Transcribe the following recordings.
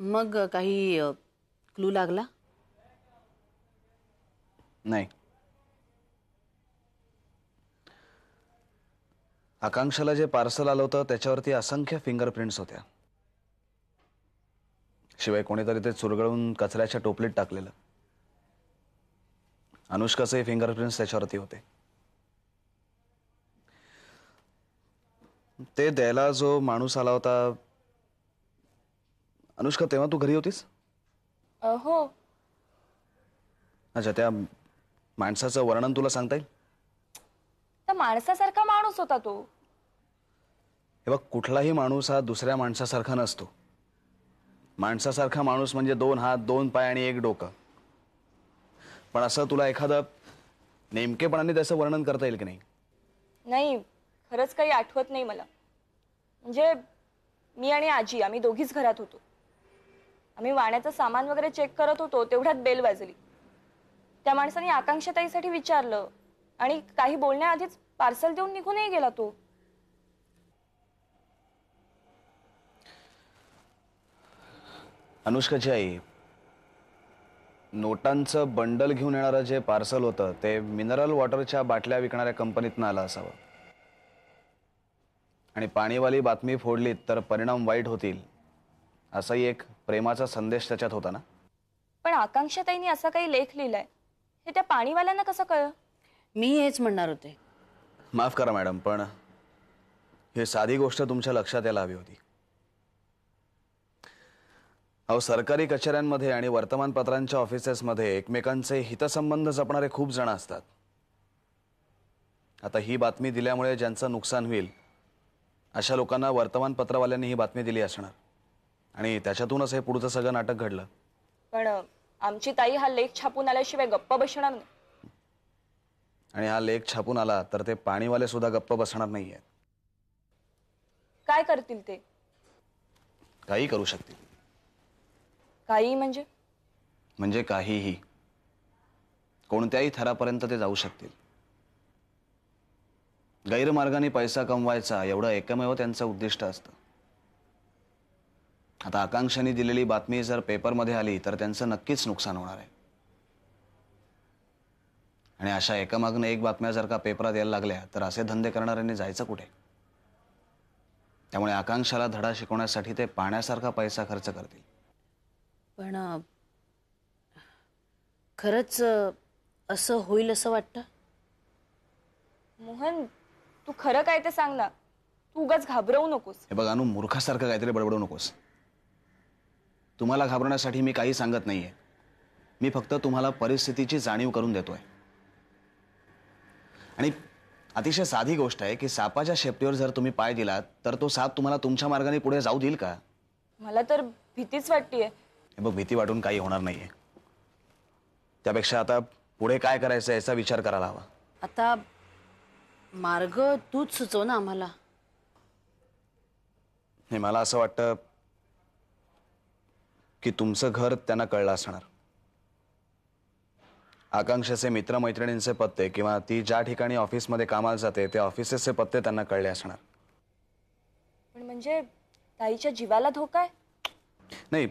मग काही क्लू लागला? नाही. आकांक्षाला जे पार्सल आलं होतं त्याच्यावरती असंख्य फिंगरप्रिंट्स होत्या. शिवाय कोणीतरी ते चुरगळून कचऱ्याच्या टोपलीत टाकलेलं. अनुष्काचे फिंगरप्रिंट्स त्याच्यावरती होते. ते द्यायला जो माणूस आला होता, अनुष्का तेव्हा तू घरी होतीस? हो. अच्छा, त्या माणसाचं वर्णन तुला सांगता येईल? त्या माणसासारखा माणूस होता तो. हे बघ, कुठलाही माणूस हा दुसऱ्या माणसासारखा नसतो. माणसासारखा माणूस म्हणजे 2 हात 2 पाय आणि 1 डोकं. पण असं तुला एखादं नेमकेपणाने त्याचं वर्णन करता येईल की नाही? नाही, खरंच काही आठवत नाही मला. म्हणजे मी आणि आजी आम्ही दोघीच घरात होतो. आम्ही वाण्याचं सामान वगैरे चेक करत होतो तेवढ्यात बेल वाजली. त्या माणसाने आकांक्षाताईसाठी विचारलं आणि काही बोलण्याआधीच पार्सल देऊन निघूनही गेला तो. अनुष्काची आई, नोटांचं बंडल घेऊन येणारं जे पार्सल होतं ते मिनरल वॉटरच्या बाटल्या विकणाऱ्या कंपनीतनं आलं असावं. आणि पाणीवाली बातमी फोडलीत तर परिणाम वाईट होतील असाही एक प्रेमाचा संदेश त्याच्यात होता ना. पण आकांक्षाताईंनी असा काही लेख लिहिलाय हे त्या पाणीवाल्यांना कसं कळलं? मी हेच म्हणणार होते. माफ करा मॅडम, पण ही साधी गोष्ट तुमच्या लक्षात यायला हवी होती. अहो, सरकारी कचेऱ्यांमध्ये आणि वर्तमानपत्रांच्या ऑफिसेसमध्ये एकमेकांचे हितसंबंध जपणारे खूप जण असतात. आता ही बातमी दिल्यामुळे ज्यांचं नुकसान होईल अशा लोकांना वर्तमानपत्रवाल्यांनी ही बातमी दिली असणार आणि त्याच्यातूनच हे पुढचं सगळं नाटक घडलं. पण आमची ताई हा लेख छापून आल्याशिवाय गप्प बसणार नाही. आणि हा लेख छापून आला तर ते पाणीवाले सुद्धा गप्प बसणार नाहीये. काय करतील ते? काही करू शकतील. काही म्हणजे काहीही. कोणत्याही थरापर्यंत ते जाऊ शकतील. गैरमार्गाने पैसा कमवायचा एवढं एकमेव त्यांचं उद्दिष्ट असतं. आता आकांक्षाने दिलेली बातमी जर पेपरमध्ये आली तर त्यांचं नक्कीच नुकसान होणार आहे. आणि अशा एकामागून एक बातम्या जर का पेपरात यायला लागल्या तर असे धंदे करणाऱ्यांनी जायचं कुठे? त्यामुळे आकांक्षाला धडा शिकवण्यासाठी ते पाण्यासारखा पैसा खर्च करतील. पण खरंच असं होईल असं वाटतं? मोहन, तू खरं काय ते सांग ना. तू उगाच घाबरवू नकोस. हे बघ अनु, मूर्खासारखं काहीतरी बडबडू नकोस. तुम्हाला घाबरण्यासाठी मी काही सांगत नाहीये. मी फक्त तुम्हाला परिस्थितीची जाणीव करून देतोय. आणि अतिशय साधी गोष्ट आहे की सापाच्या शेपटीवर जर तुम्ही पाय दिलात तर तो साप तुम्हाला तुमच्या मार्गाने पुढे जाऊ देईल का? मला तर भीतीच वाटतेय. हे बघ, भीती वाटून काही होणार नाहीये. त्यापेक्षा आता पुढे काय करायचं याचा विचार करायला हवा. आता मार्ग तूच सुचव ना आम्हाला. हे मला असं वाटतं की तुमचं घर त्यांना कळलं असणार. आकांक्षाचे मित्रमैत्रिणींचे पत्ते किंवा ती ज्या ठिकाणी ऑफिसमध्ये कामाला जाते त्या ऑफिसेसचे पत्ते त्यांना कळले असणार. पण म्हणजे ताईच्या जीवाला धोका आहे? नाही,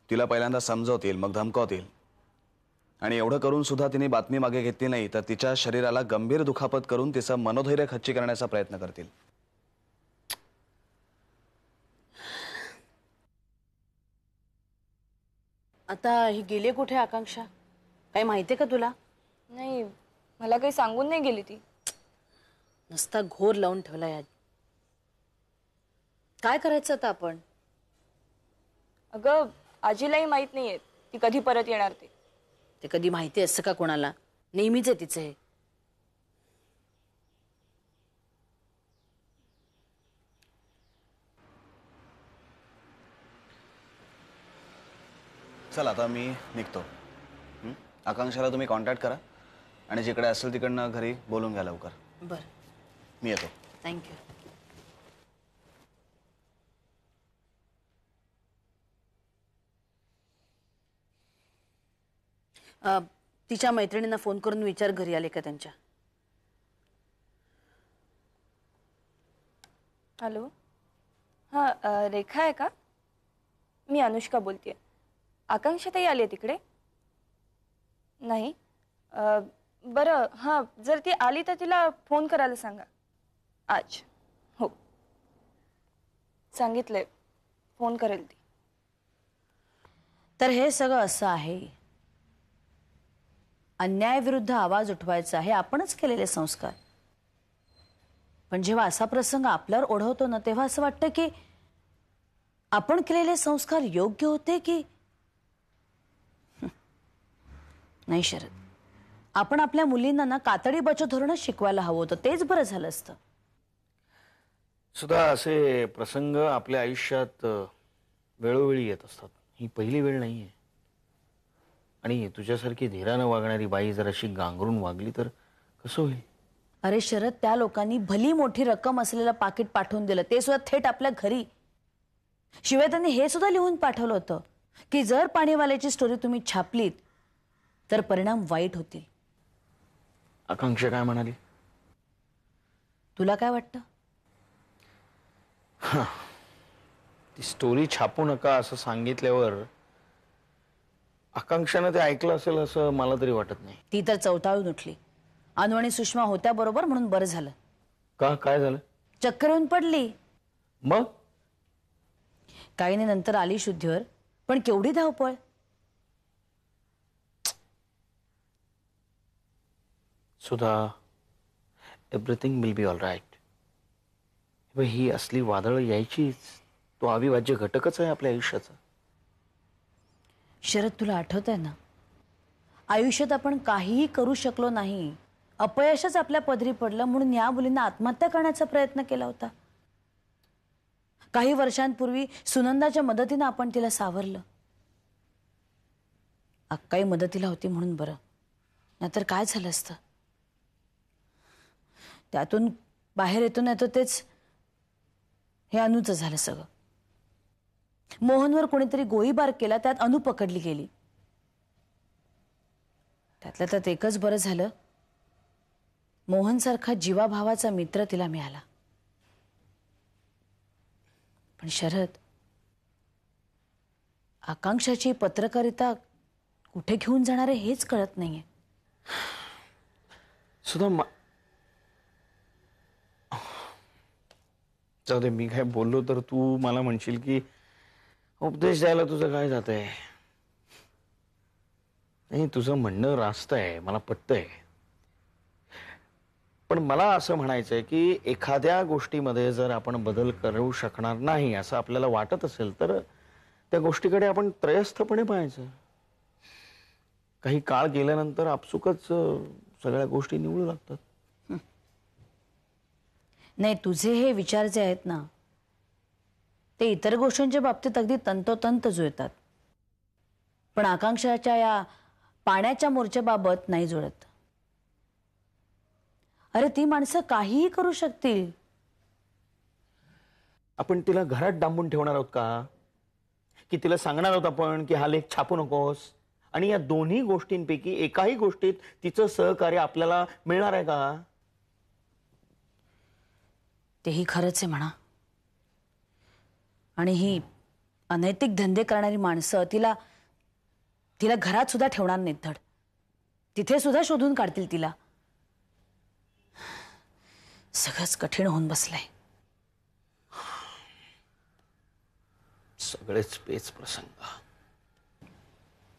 तिला पहिल्यांदा समजवतील, मग धमकावतील. आणि एवढं करून सुद्धा तिने बातमी मागे घेतली नाही तर तिच्या शरीराला गंभीर दुखापत करून तिचं मनोधैर्य खच्ची करण्याचा प्रयत्न करतील. आता ही गेली कुठे आकांक्षा? काही माहितीये का तुला? नाही, मला काही सांगून नाही गेली ती. नुसता घोर लावून ठेवला यात. काय करायचं आता आपण? अगं, आजीलाही माहित नाहीये ती कधी परत येणार ते. ते कधी माहिती असतं का कोणाला? नेहमीच आहे तिचं हे. चल आता मी निघतो. आकांक्षाला तुम्ही कॉन्टॅक्ट करा आणि जिकडे असेल तिकडनं घरी बोलून घ्या लवकर. बरं, मी येतो. थँक्यू. तिच्या मैत्रिणींना फोन करून विचार घरी आले का त्यांच्या. हॅलो, हां, रेखा आहे का? मी अनुष्का बोलतेय. आकांक्षाताई आली आहे तिकडे? नाही. बरं, हां, जर ती आली तर तिला फोन करायला सांगा आज. हो, सांगितलंय, फोन करेल ती. तर हे सगळं असं आहे. अन्यायाविरुद्ध आवाज उठवायचा हे आपणच केलेले संस्कार. पण जेव्हा असा प्रसंग आपल्यावर ओढवतो ना, तेव्हा असं वाटतं की आपण केलेले संस्कार योग्य होते की नाही. शरद, आपण आपल्या मुलींना ना कातडी बचत धोरणच शिकवायला हवं होतं. तेच बरं झालं असतं. सुद्धा असे प्रसंग आपल्या आयुष्यात वेळोवेळी येत असतात. ही पहिली वेळ नाहीये. आणि तुझ्यासारखी धीरानं वागणारी बाई जर अशी गांगरून वागली तर कसं होईल? अरे शरद, त्या लोकांनी भली मोठी रक्कम असलेलं पाकिट पाठवून दिलं, ते सुद्धा थेट आपल्या घरी. शिवाय त्यांनी हे सुद्धा लिहून पाठवलं होतं की जर पाणीवाल्याची स्टोरी तुम्ही छापलीत तर परिणाम वाईट होतील. आकांक्षा काय म्हणाली? तुला काय वाटतं? ती स्टोरी छापू नका असं सांगितल्यावर आकांक्षानं ते ऐकलं असेल असं मला तरी वाटत नाही. ती तर चवताळून उठली. अनु आणि सुषमा होत्या बरोबर म्हणून बरं झालं. का? काय झालं? चक्कर येऊन पडली. मग काही नाही, नंतर आली शुद्धीवर. पण केवढी धावपळ. Sudha, everything will be all right. ही असली वादळ यायचीच. तो अविभाज्य घटकच आहे आपल्या आयुष्याचा. शरद, तुला आठवत आहे ना, आयुष्यात आपण काहीही करू शकलो नाही, अपयशच आपल्या पदरी पडलं म्हणून या मुलींना आत्महत्या करण्याचा प्रयत्न केला होता. काही वर्षांपूर्वी सुनंदाच्या मदतीनं आपण तिला सावरलं. अक्काई मदतीला होती म्हणून बरं, नाहीतर काय झालं असतं. त्यातून बाहेर येतो नाही तर तेच हे अनुचं झालं सगळं. मोहनवर कोणीतरी गोळीबार केला, त्यात अनु पकडली गेली. त्यातलं त्यात एकच बरं झालं, मोहनसारखा जीवाभावाचा मित्र तिला मिळाला. पण शरद, आकांक्षाची पत्रकारिता कुठे घेऊन जाणार आहे हेच कळत नाहीये. सुद्धा जाऊ दे, मी काय बोललो तर तू मला म्हणशील की उपदेश द्यायला तुझं काय जातंय. नाही, तुझं म्हणणं रास्त आहे, मला पटतंय. पण मला असं म्हणायचंय की एखाद्या गोष्टीमध्ये जर आपण बदल करू शकणार नाही असं आपल्याला वाटत असेल तर त्या गोष्टीकडे आपण त्रयस्थपणे पाहायचं. काही काळ गेल्यानंतर आपसुकच सगळ्या गोष्टी निवडू लागतात. नाही, तुझे हे विचार जे आहेत ना, ते इतर गोष्टींच्या बाबतीत अगदी तंतोतंत जुळतात. पण आकांक्षाच्या या पाण्याच्या मोर्चाबाबत नाही जुळत. अरे, ती माणसं काहीही करू शकतील. आपण तिला घरात डांबून ठेवणार आहोत का? की तिला सांगणार आहोत आपण की हा लेख छापू नकोस? आणि या दोन्ही गोष्टींपैकी एकाही गोष्टीत तिचं सहकार्य आपल्याला मिळणार आहे का? तेही खरंच आहे म्हणा. आणि ही अनैतिक धंदे करणारी माणसं तिला तिला घरात सुद्धा ठेवणार नाहीत धड. तिथे सुद्धा शोधून काढतील तिला. सगळंच कठीण होऊन बसलंय. सगळेच पेच प्रसंग.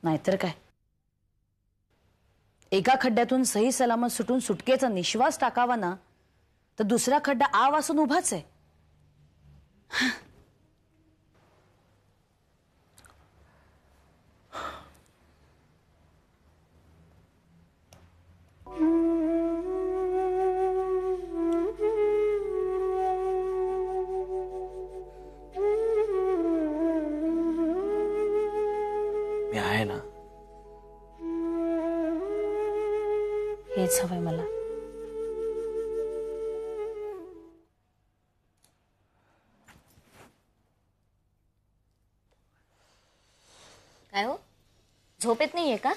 नाहीतर काय. एका खड्ड्यातून सही सलामत सुटून सुटकेचा निश्वास टाकावा ना, तर दुसरा खड्डा आ वासून उभाच आहे. मी आहे ना. हेच हवंय मला. काय हो, झोप येत नाहीये का?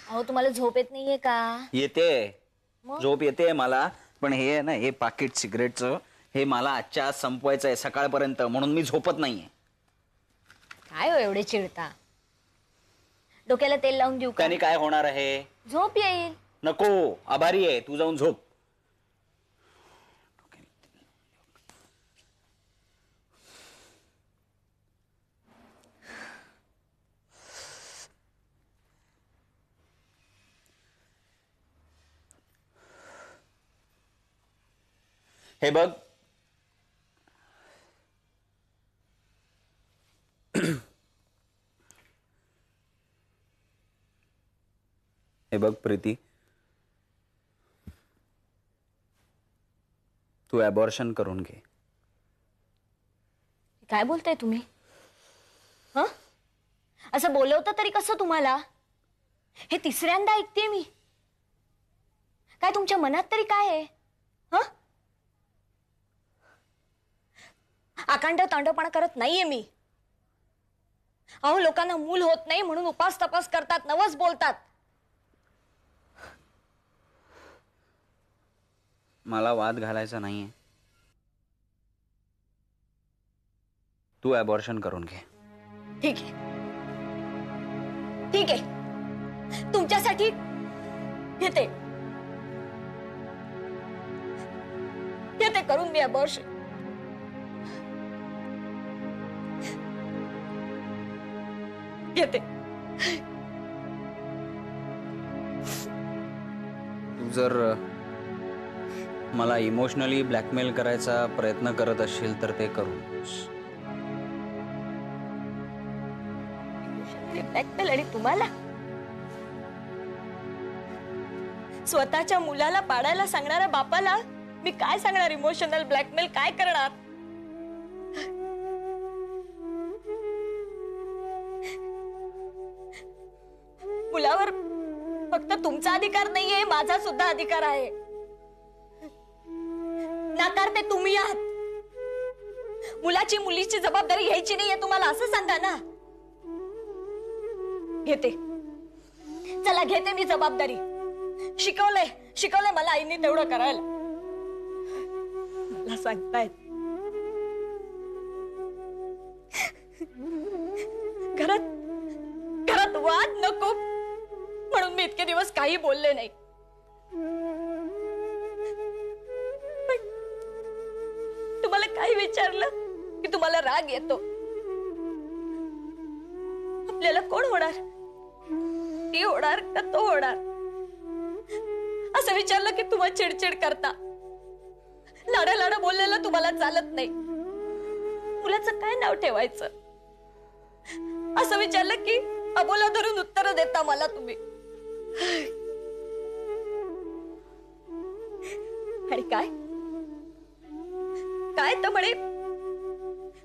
अहो, तुम्हाला झोप येत नाहीये का? येते, मग? झोप येते मला. पण हे आहे ना, हे पाकिट सिगरेटचं हे मला आजच्या आज संपवायचं आहे सकाळपर्यंत, म्हणून मी झोपत नाहीये. काय हो एवढे चिडता? डोक्याला तेल लावून देऊ का? त्याने काय होणार आहे? झोप येईल. नको, आभारी आहे, तू जाऊन झोप. हे बघ, हे बघ प्रीती, तू ॲबॉर्शन करून घे. काय बोलताय तुम्ही? हं? असं बोलवतं तरी कसं तुम्हाला? हे तिसऱ्यांदा ऐकते मी. काय तुमच्या मनात तरी काय आहे? हं? आकांड तांडवपणा करत नाहीये मी. अहो, लोकांना मूल होत नाही म्हणून उपास तपास करतात, नवस बोलतात. मला वाद घालायचा नाहीये. तू ॲबॉर्शन करून घे. ठीक आहे, ठीक आहे. तुमच्यासाठी घेते घेते करून मी अबॉर्शन. घेते. तू जर मला इमोशनली ब्लॅकमेल करायचा प्रयत्न करत असशील तर ते करू. ब्लॅकमेल? आणि तुम्हाला स्वतःच्या मुलाला पाडायला सांगणाऱ्या बापाला मी काय सांगणार? इमोशनल ब्लॅकमेल काय करणार? मुलावर फक्त तुमचा अधिकार नाहीये, माझा सुद्धा अधिकार आहे. नाकारते तुम्ही आहात. मुलाची मुलीची जबाबदारी घ्यायची नाहीये तुम्हाला, असं सांगा ना. घेते, चला घेते मी जबाबदारी. शिकवलंय मला आईने तेवढं करायला. मला सांगतायत घरात वाद नको म्हणून मी इतके दिवस काही बोलले नाही. पण तुम्हाला काही विचारलं की तुम्हाला राग येतो. आपल्याला कोण होणार? ती होणार का तो होणार? असं विचारलं की तुम्हाला चिडचिड करता. लाडा बोललेलं तुम्हाला चालत नाही. मुलाचं काय नाव ठेवायचं असं विचारलं की अबोला धरून उत्तर देता मला तुम्ही. आणि काय तर म्हणे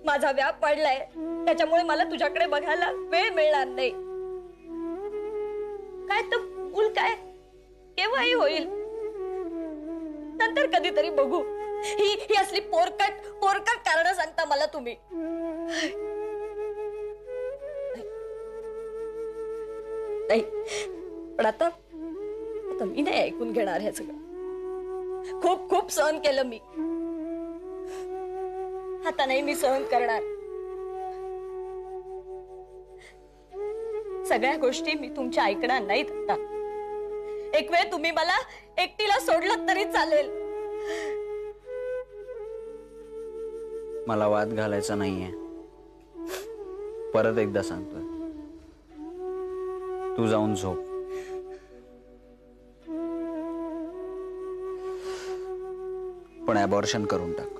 माझा व्याप वाढलाय त्याच्यामुळे मला तुझ्याकडे बघायला वेळ मिळणार नाही. काय तर मूल काय केव्हाही होईल, नंतर कधीतरी बघू. ही असली पोरकट कारण सांगता मला तुम्ही. नाही, पण आता मी नाही ऐकून घेणार हे सगळं. खूप सहन केलं मी, आता नाही मी सहन करणार. सगळ्या गोष्टी मी तुमच्या ऐकणार नाहीत. आता एक वेळ तुम्ही मला एकटीला सोडलं तरी चालेल. मला वाद घालायचा नाहीये. परत एकदा सांगतोय, तू जाऊन झोप. पण ॲबॉर्शन करून टाक.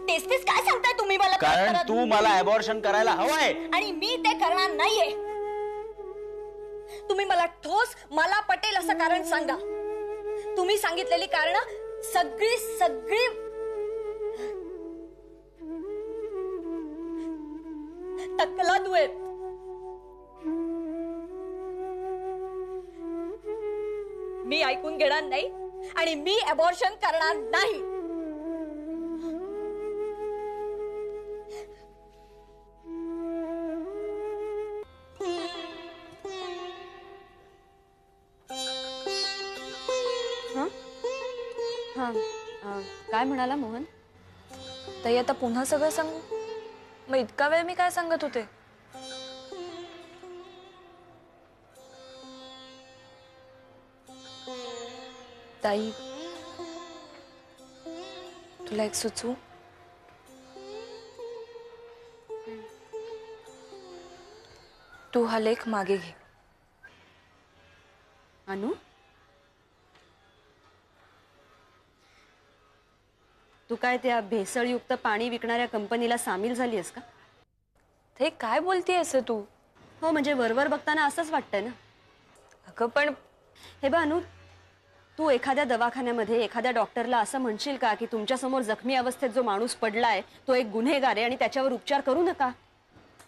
तेच काय सांगताय तुम्ही मला? कारण तू मला ॲबॉर्शन करायला हवंय आणि मी ते करणार नाहीये. तुम्ही मला ठोस, मला पटेल असं कारण सांगा. तुम्ही सांगितलेली कारण सगळी तकलादू आहेत. मी ऐकून घेणार नाही आणि मी अबॉर्शन करणार नाही. काय म्हणाला मोहन? ताई आता पुन्हा सगळं सांगू? मग इतका वेळ मी काय सांगत होते? ताई, तुला एक सुचवू? तू हा लेख मागे घे. अनु, तू काय त्या भेसळयुक्त पाणी विकणाऱ्या कंपनीला सामील झाली आहेस का? ते काय बोलतेयस तू? हो, म्हणजे वरवर बघताना असंच वाटतंय ना. अगं पण हे बघ अनु, तू एखाद्या दवाखान्यामध्ये एखाद्या डॉक्टरला असं म्हणशील का की तुमच्यासमोर जखमी अवस्थेत जो माणूस पडलाय तो एक गुन्हेगार आहे आणि त्याच्यावर उपचार करू नका?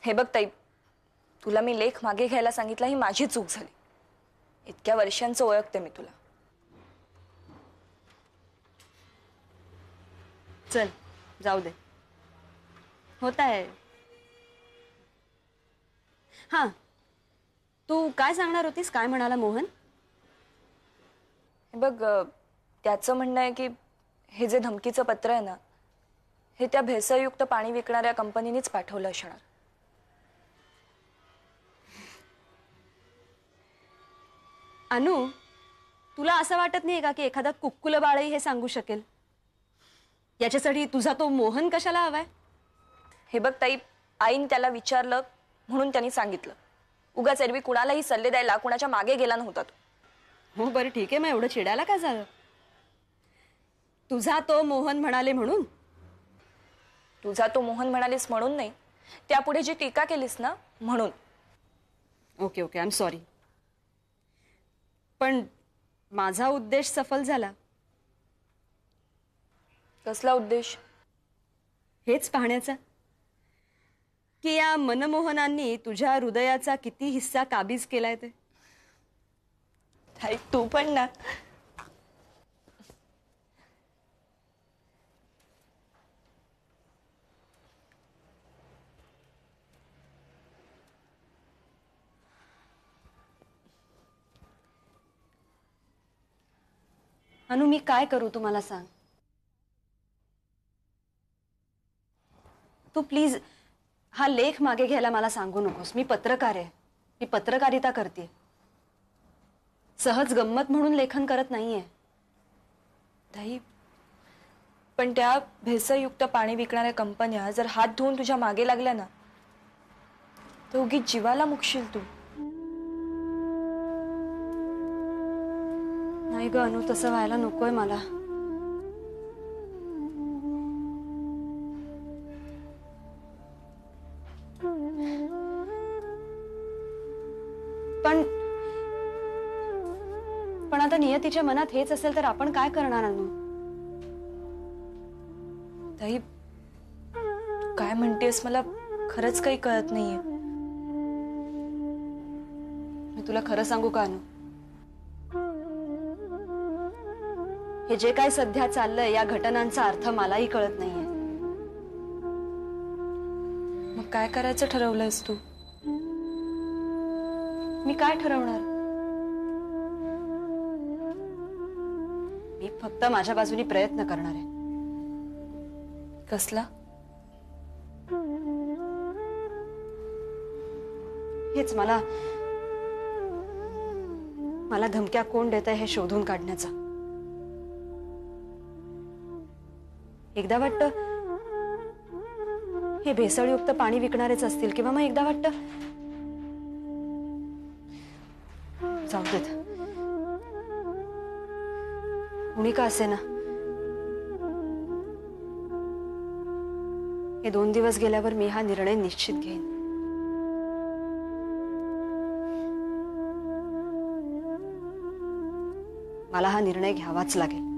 हे बघ ताई, तुला मी लेख मागे घ्यायला सांगितलं ही माझी चूक झाली. इतक्या वर्षांचं ओळखते मी तुला. चल जाऊ दे, होत आहे. हा, तू काय सांगणार होतीस? काय म्हणाला मोहन? हे बघ, त्याचं म्हणणं आहे की हे जे धमकीचं पत्र आहे ना, हे त्या भेसळयुक्त पाणी विकणाऱ्या कंपनीनेच पाठवलं असणार. अनु, तुला असं वाटत नाही का की एखादा कुक्कुल बाळही हे सांगू शकेल? याच्यासाठी तुझा तो मोहन कशाला हवाय? हे बघ ताई, आईन त्याला विचारलं म्हणून त्यांनी सांगितलं. उगाच एरवी कुणालाही सल्ले द्यायला कुणाच्या मागे गेला नव्हता तो. हो बरं ठीक आहे, मग एवढं चिडायला काय झालं? तुझा तो मोहन म्हणाले म्हणून? तुझा तो मोहन म्हणालीस म्हणून नाही, त्यापुढे जी टीका केलीस ना म्हणून. Okay okay, I am sorry. पण माझा उद्देश सफल झाला. कसला उद्देश? हेच पाहण्याचा की या मनमोहनांनी तुझ्या हृदयाचा किती हिस्सा काबीज केलाय ते. ताई तू पण ना. अनु, मी काय करू तुम्हाला सांग? तू प्लीज हा लेख मागे घ्यायला मला सांगू नकोस. मी पत्रकार आहे, मी पत्रकारिता करते. सहज गंमत म्हणून लेखन करत नाहीये. ताई, पण त्या भेसळयुक्त पाणी विकणाऱ्या कंपन्या जर हात धुवून तुझ्या मागे लागल्या ना, तर उगीच जीवाला मुकशील तू. नाही ग अनु, तसं व्हायला नकोय मला. पण आता नियतीच्या मनात हेच असेल तर आपण काय करणार अनु? ताई, तू काय म्हणतेस मला खरंच काही कळत नाहीये. मी तुला खरं सांगू का अनु? हे जे काय सध्या चाललंय या घटनांचा अर्थ मलाही कळत नाहीये. मग काय करायचं ठरवलंयस तू? मी काय ठरवणार? मी फक्त माझ्या बाजूनी प्रयत्न करणार आहे. कसला? हेच मला धमक्या कोण देत आहे हे शोधून काढण्याचा. एकदा वाटतं हे भेसळयुक्त पाणी विकणारेच असतील, किंवा मग एकदा वाटतं जाऊ देत, कुणी का असे ना, हे 2 दिवस गेल्यावर मी हा निर्णय निश्चित घेईन. मला हा निर्णय घ्यावाच लागेल.